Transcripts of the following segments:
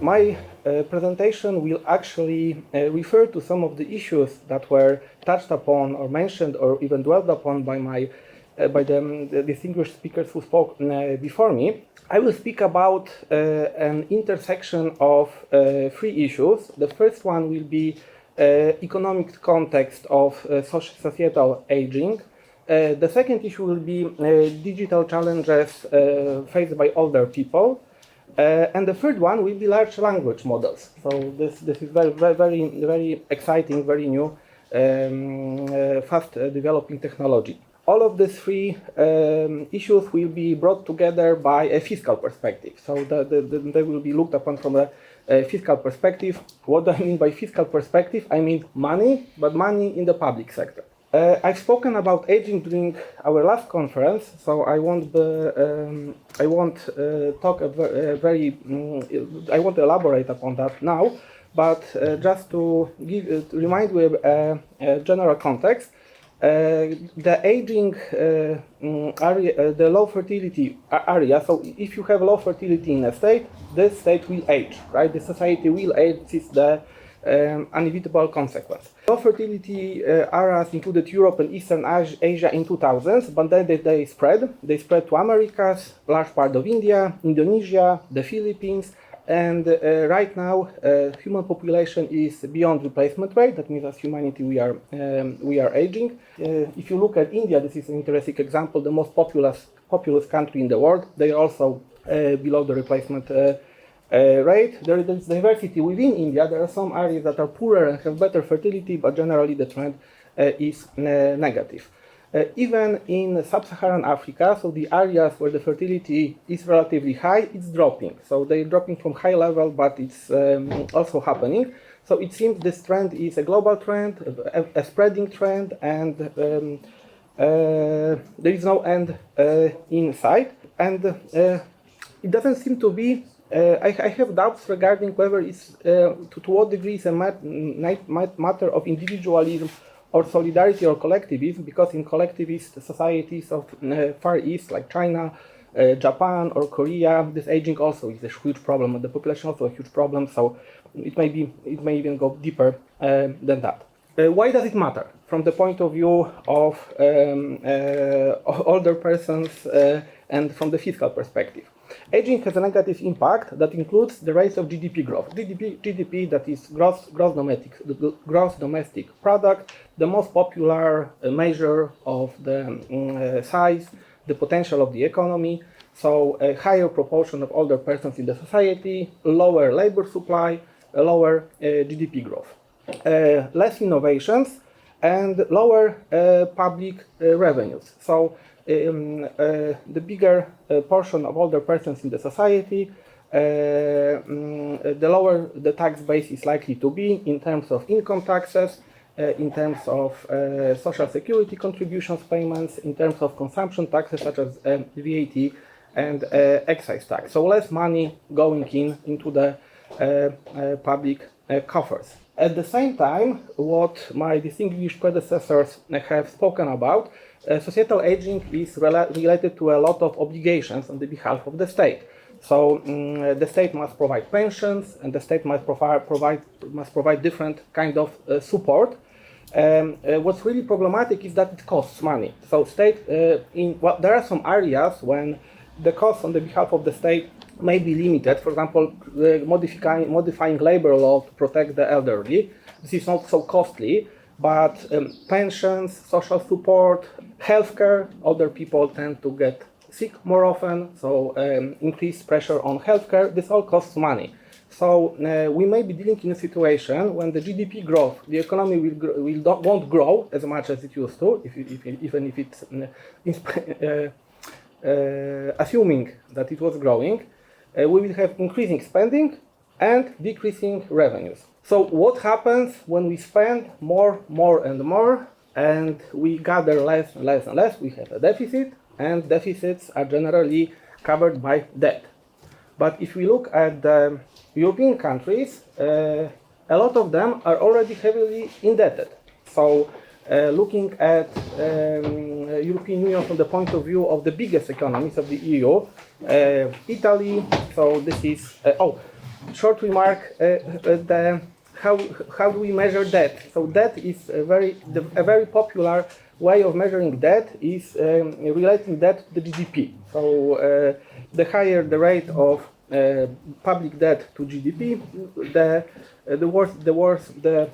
My presentation will actually refer to some of the issues that were touched upon or mentioned or even dwelled upon by the distinguished speakers who spoke before me. I will speak about an intersection of three issues. The first one will be economic context of societal aging. The second issue will be digital challenges faced by older people. And the third one will be large language models. So this is very exciting, very new, fast developing technology. All of these three issues will be brought together by a fiscal perspective. So they will be looked upon from a fiscal perspective. What do I mean by fiscal perspective? I mean money, but money in the public sector. I've spoken about aging during our last conference, so I won't elaborate upon that now. But just to remind you a general context, the aging area, the low fertility area. So if you have low fertility in a state, this state will age, right? The society will age. This is the inevitable consequence. Low fertility areas included Europe and Eastern Asia in 2000s, but then they spread. They spread to Americas, large part of India, Indonesia, the Philippines, and right now human population is beyond replacement rate. That means as humanity we are aging. If you look at India, this is an interesting example, the most populous country in the world. They are also below the replacement rate. There is diversity within India. There are some areas that are poorer and have better fertility, but generally the trend is negative. Even in sub-Saharan Africa, so the areas where the fertility is relatively high, it's dropping. So they're dropping from high level, but it's also happening. So it seems this trend is a global trend, a spreading trend, and there is no end in sight. And it doesn't seem to be. I have doubts regarding whether it's to what degree it's a matter of individualism or solidarity or collectivism, because in collectivist societies of Far East, like China, Japan, or Korea, this aging also is a huge problem, and the population also a huge problem. So it may even go deeper than that. Why does it matter from the point of view of older persons and from the fiscal perspective? Aging has a negative impact that includes the rate of GDP growth. GDP, that is gross domestic product, the most popular measure of the size, the potential of the economy. So a higher proportion of older persons in the society, lower labor supply, lower GDP growth, less innovations, and lower public revenues. So the bigger portion of older persons in the society, the lower the tax base is likely to be in terms of income taxes, in terms of social security contributions payments, in terms of consumption taxes such as VAT and excise tax. So less money going into the public coffers. At the same time, what my distinguished predecessors have spoken about, societal aging is related to a lot of obligations on the behalf of the state. So the state must provide pensions, and the state must provide different kind of support. What's really problematic is that it costs money. So there are some areas when the costs on the behalf of the state may be limited. For example, modifying labor law to protect the elderly. This is not so costly, but pensions, social support, healthcare, older people tend to get sick more often, so increased pressure on healthcare. This all costs money. So we may be dealing in a situation when the GDP growth, the economy won't grow as much as it used to, even if it's assuming that it was growing. We will have increasing spending and decreasing revenues. So what happens when we spend more and more, and we gather less and less? We have a deficit, and deficits are generally covered by debt. But if we look at the European countries, a lot of them are already heavily indebted. So looking at European Union from the point of view of the biggest economies of the EU, Italy, so this is, short remark, how do we measure debt? So debt is a very popular way of measuring debt is relating debt to the GDP. So the higher the rate of public debt to GDP, the worse the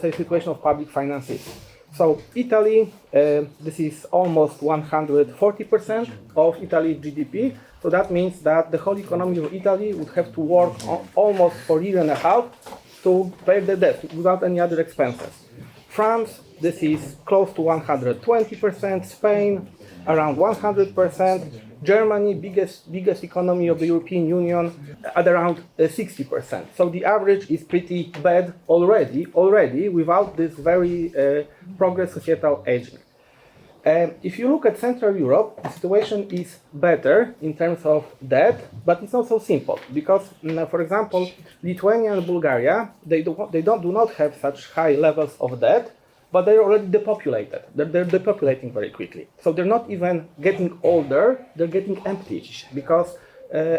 situation of public finances. So Italy, this is almost 140% of Italy's GDP. So that means that the whole economy of Italy would have to work almost for a year and a half to pay the debt without any other expenses. France, this is close to 120%, Spain around 100%, Germany, biggest economy of the European Union, at around 60%. So the average is pretty bad already without this very progressive societal aging. If you look at Central Europe, the situation is better in terms of debt, but it's not so simple because, for example, Lithuania and Bulgaria, they do not have such high levels of debt, but they're already depopulated. They're depopulating very quickly. So they're not even getting older, they're getting empty because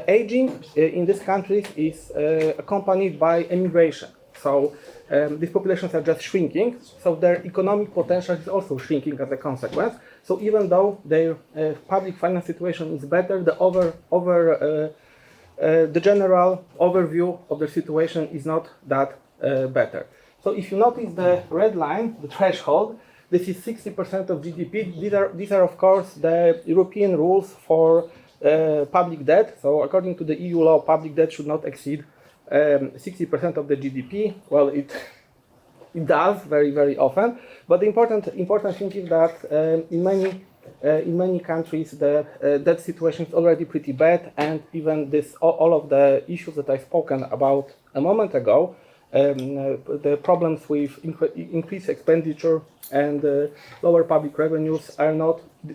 aging in these countries is accompanied by emigration. So these populations are just shrinking, so their economic potential is also shrinking as a consequence. So even though their public finance situation is better, the general overview of the situation is not that better. So if you notice the red line, the threshold, this is 60% of GDP. These are of course the European rules for public debt. So according to the EU law, public debt should not exceed 60% of the GDP. Well, it does very often, but the important thing is that in many countries the debt situation is already pretty bad, and even all of the issues that I've spoken about a moment ago, the problems with increased expenditure and lower public revenues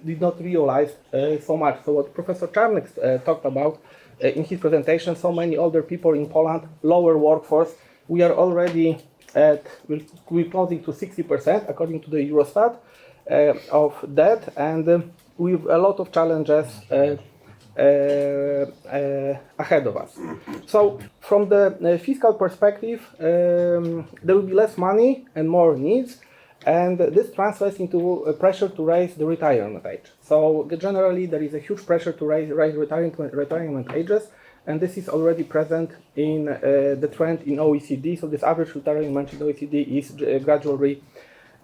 did not realize so much. So what Professor Czarnek talked about in his presentation, so many older people in Poland, lower workforce, we are already we're closing to 60% according to the Eurostat of debt, and with a lot of challenges ahead of us. So from the fiscal perspective, there will be less money and more needs, and this translates into a pressure to raise the retirement age. So generally there is a huge pressure to raise retirement ages, and this is already present in the trend in OECD. So this average retirement in OECD is gradually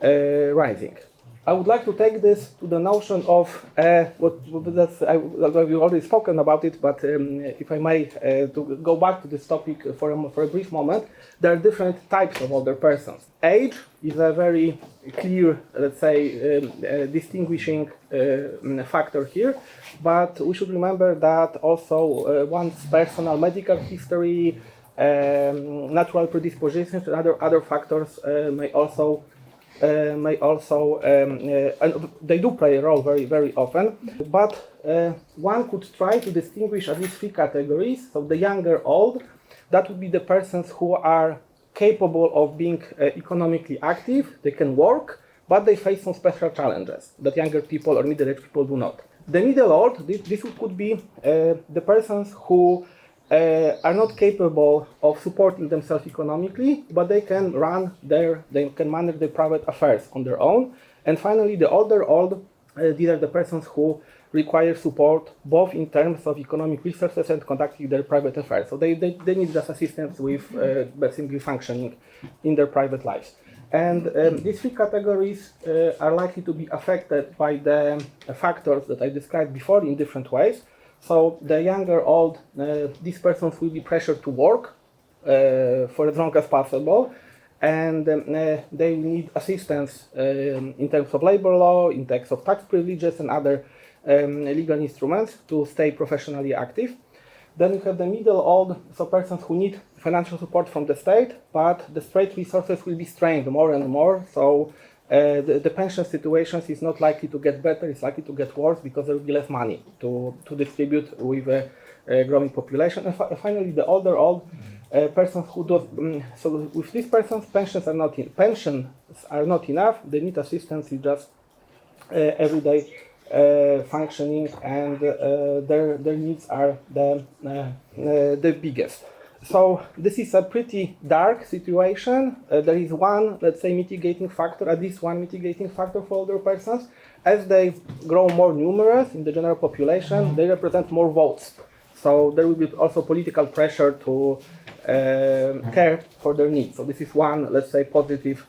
rising. I would like to take this to the notion of we've already spoken about it, but if I may, to go back to this topic for a brief moment, there are different types of older persons. Age is a very clear, let's say, distinguishing factor here, but we should remember that also one's personal medical history, natural predispositions, and other factors may also and they do play a role very often, but one could try to distinguish at least three categories. So the younger old, that would be the persons who are capable of being economically active, they can work, but they face some special challenges that younger people or middle-aged people do not. The middle old, this could be the persons who are not capable of supporting themselves economically, but they can manage their private affairs on their own. And finally, the older old, these are the persons who require support both in terms of economic resources and conducting their private affairs. So they need just assistance with simply functioning in their private lives. And these three categories are likely to be affected by the factors that I described before in different ways. So the younger old, these persons will be pressured to work for as long as possible, and they need assistance in terms of labor law, in terms of tax privileges and other legal instruments to stay professionally active. Then you have the middle old, so persons who need financial support from the state, but the state resources will be strained more and more. So the pension situation is not likely to get better, it's likely to get worse because there will be less money to distribute with a growing population. And finally, the older old persons who do, so with these persons, pensions are not enough, they need assistance in just everyday functioning, and their needs are the biggest. So this is a pretty dark situation. There is one, let's say, mitigating factor, at least one mitigating factor for older persons. As they grow more numerous in the general population, they represent more votes. So there will be also political pressure to care for their needs. So this is one, let's say, positive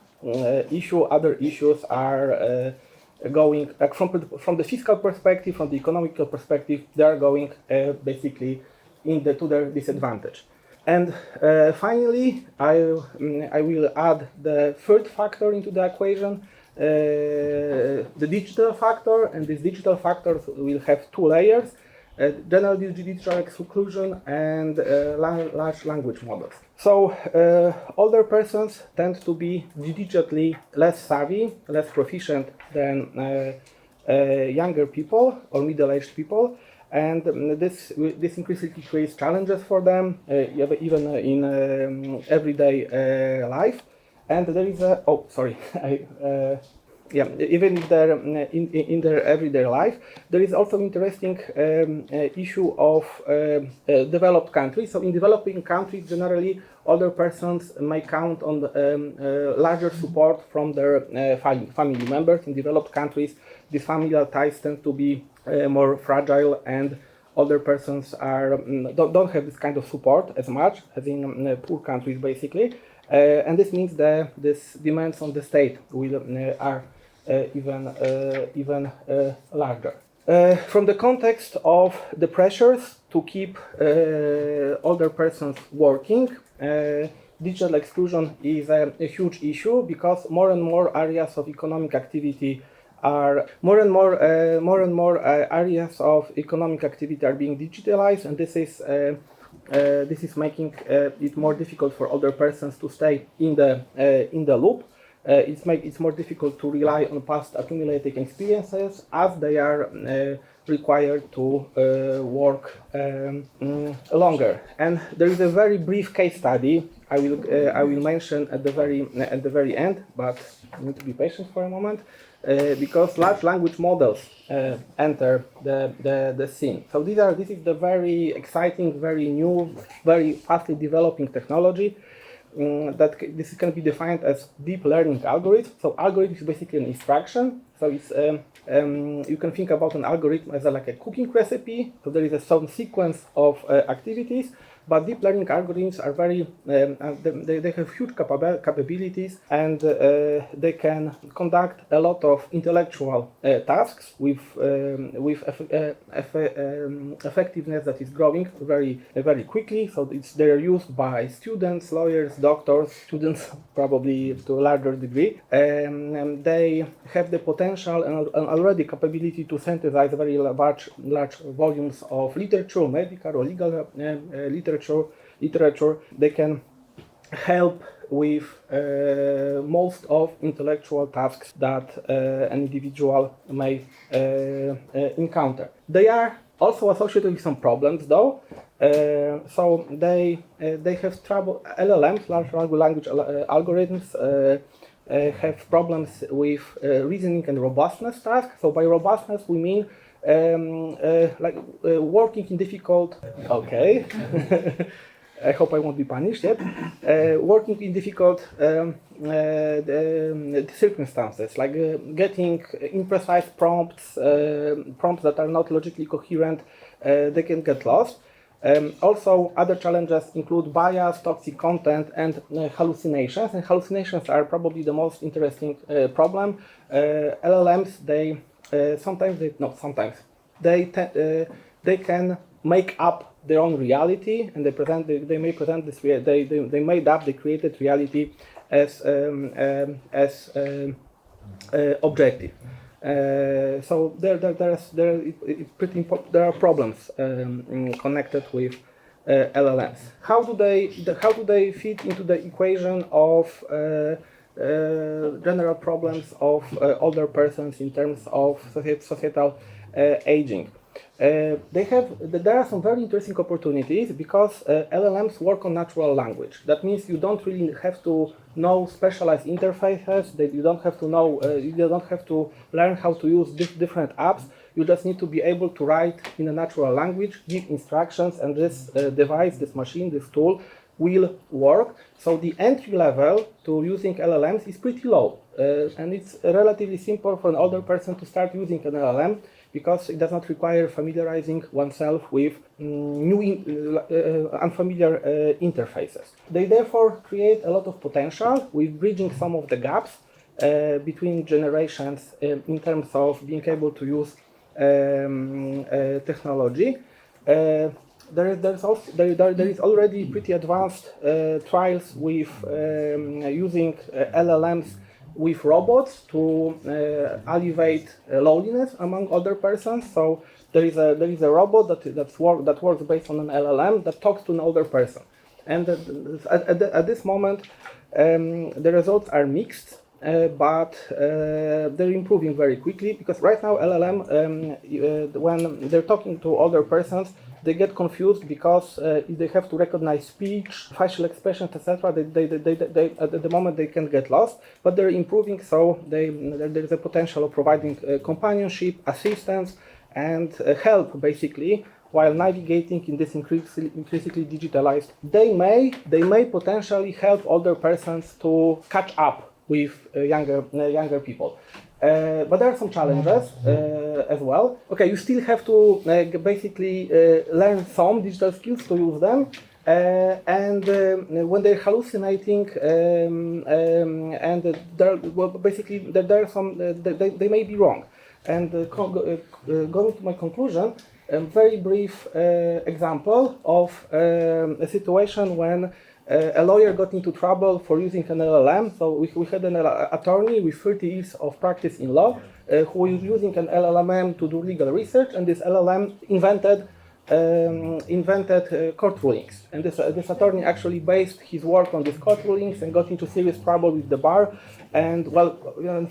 issue. Other issues are going, like from the fiscal perspective, from the economical perspective, they are going basically to their disadvantage. And finally, I will add the third factor into the equation, the digital factor, and this digital factor will have two layers, general digital exclusion and large language models. So older persons tend to be digitally less savvy, less proficient than younger people or middle-aged people. And this increasingly creates challenges for them, even in everyday life. And there is a even if they're in their everyday life, there is also interesting issue of developed countries. So in developing countries, generally, older persons may count on larger support from their family members. In developed countries, these familial ties tend to be more fragile, and older persons don't have this kind of support as much as in poor countries, basically. And this means that this demands on the state are even larger. From the context of the pressures to keep older persons working, digital exclusion is a huge issue because more and more areas of economic activity are areas of economic activity are being digitalized, and this is making it more difficult for older persons to stay in the loop. It's more difficult to rely on past accumulated experiences as they are required to work longer. And there is a very brief case study I will mention at the very end, but you need to be patient for a moment because large language models enter the scene. So this is the very exciting, very new, very fastly developing technology. This can be defined as deep learning algorithm. So algorithm is basically an instruction. So it's you can think about an algorithm as like a cooking recipe. So there is some sequence of activities, but deep learning algorithms are very they have huge capabilities, and they can conduct a lot of intellectual tasks with effectiveness that is growing very quickly. So they are used by students, lawyers, doctors, students probably to a larger degree. They have the potential and already capability to synthesize very large volumes of literature, medical or legal literature. They can help with most of intellectual tasks that an individual may encounter. They are also associated with some problems, though. So they have trouble. LLMs, large language algorithms, have problems with reasoning and robustness tasks. So by robustness we mean working in difficult. Okay. I hope I won't be punished yet. Working in difficult circumstances, like getting imprecise prompts that are not logically coherent, they can get lost. Also, other challenges include bias, toxic content, and hallucinations. And hallucinations are probably the most interesting problem. LLMs, they can make up their own reality, and they may present this. They made up the created reality as objective. So there are problems connected with LLMs. How do they fit into the equation of general problems of older persons in terms of societal aging? There are some very interesting opportunities because LLMs work on natural language. That means you don't really have to know specialized interfaces. That you don't have to know. You don't have to learn how to use different apps. You just need to be able to write in a natural language, give instructions, and this device, this machine, this tool will work. So the entry level to using LLMs is pretty low, and it's relatively simple for an older person to start using an LLM because it does not require familiarizing oneself with unfamiliar interfaces. They therefore create a lot of potential with bridging some of the gaps between generations in terms of being able to use technology. There is already pretty advanced trials with using LLMs with robots to alleviate loneliness among other persons. So there is a robot that works based on an LLM that talks to an older person, and at this moment the results are mixed. But they're improving very quickly, because right now LLM, when they're talking to older persons, they get confused because they have to recognize speech, facial expressions, etc. They at the moment they can get lost, but they're improving. So there's a potential of providing companionship, assistance, and help basically while navigating in this increasingly digitalized. They may potentially help older persons to catch up with younger people. But there are some challenges as well. Okay, you still have to basically learn some digital skills to use them. And when they're hallucinating, and there are some, they may be wrong. And going to my conclusion, a very brief example of a situation when a lawyer got into trouble for using an LLM. So we had an attorney with 30 years of practice in law who was using an LLM to do legal research, and this LLM invented court rulings. And this attorney actually based his work on these court rulings and got into serious trouble with the bar, and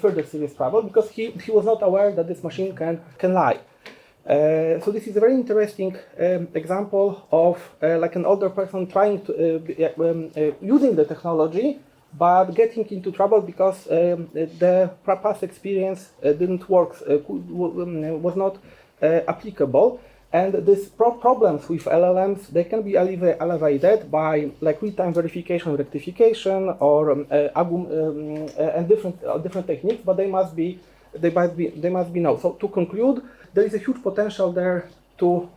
further serious trouble because he was not aware that this machine can lie. So this is a very interesting example of like an older person trying to using the technology, but getting into trouble because the past experience didn't work, was not applicable. And these problems with LLMs, they can be alleviated by like real-time verification, rectification, or and different techniques, but they must be known. So to conclude, there is a huge potential there to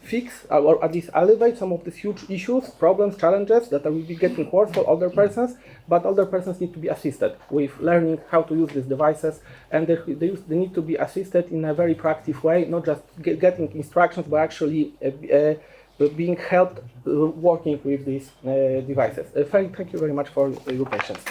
fix or at least alleviate some of these huge issues, problems, challenges that will be getting worse for older persons, but older persons need to be assisted with learning how to use these devices, and they need to be assisted in a very proactive way, not just getting instructions, but actually being helped working with these devices. Thank you very much for your patience.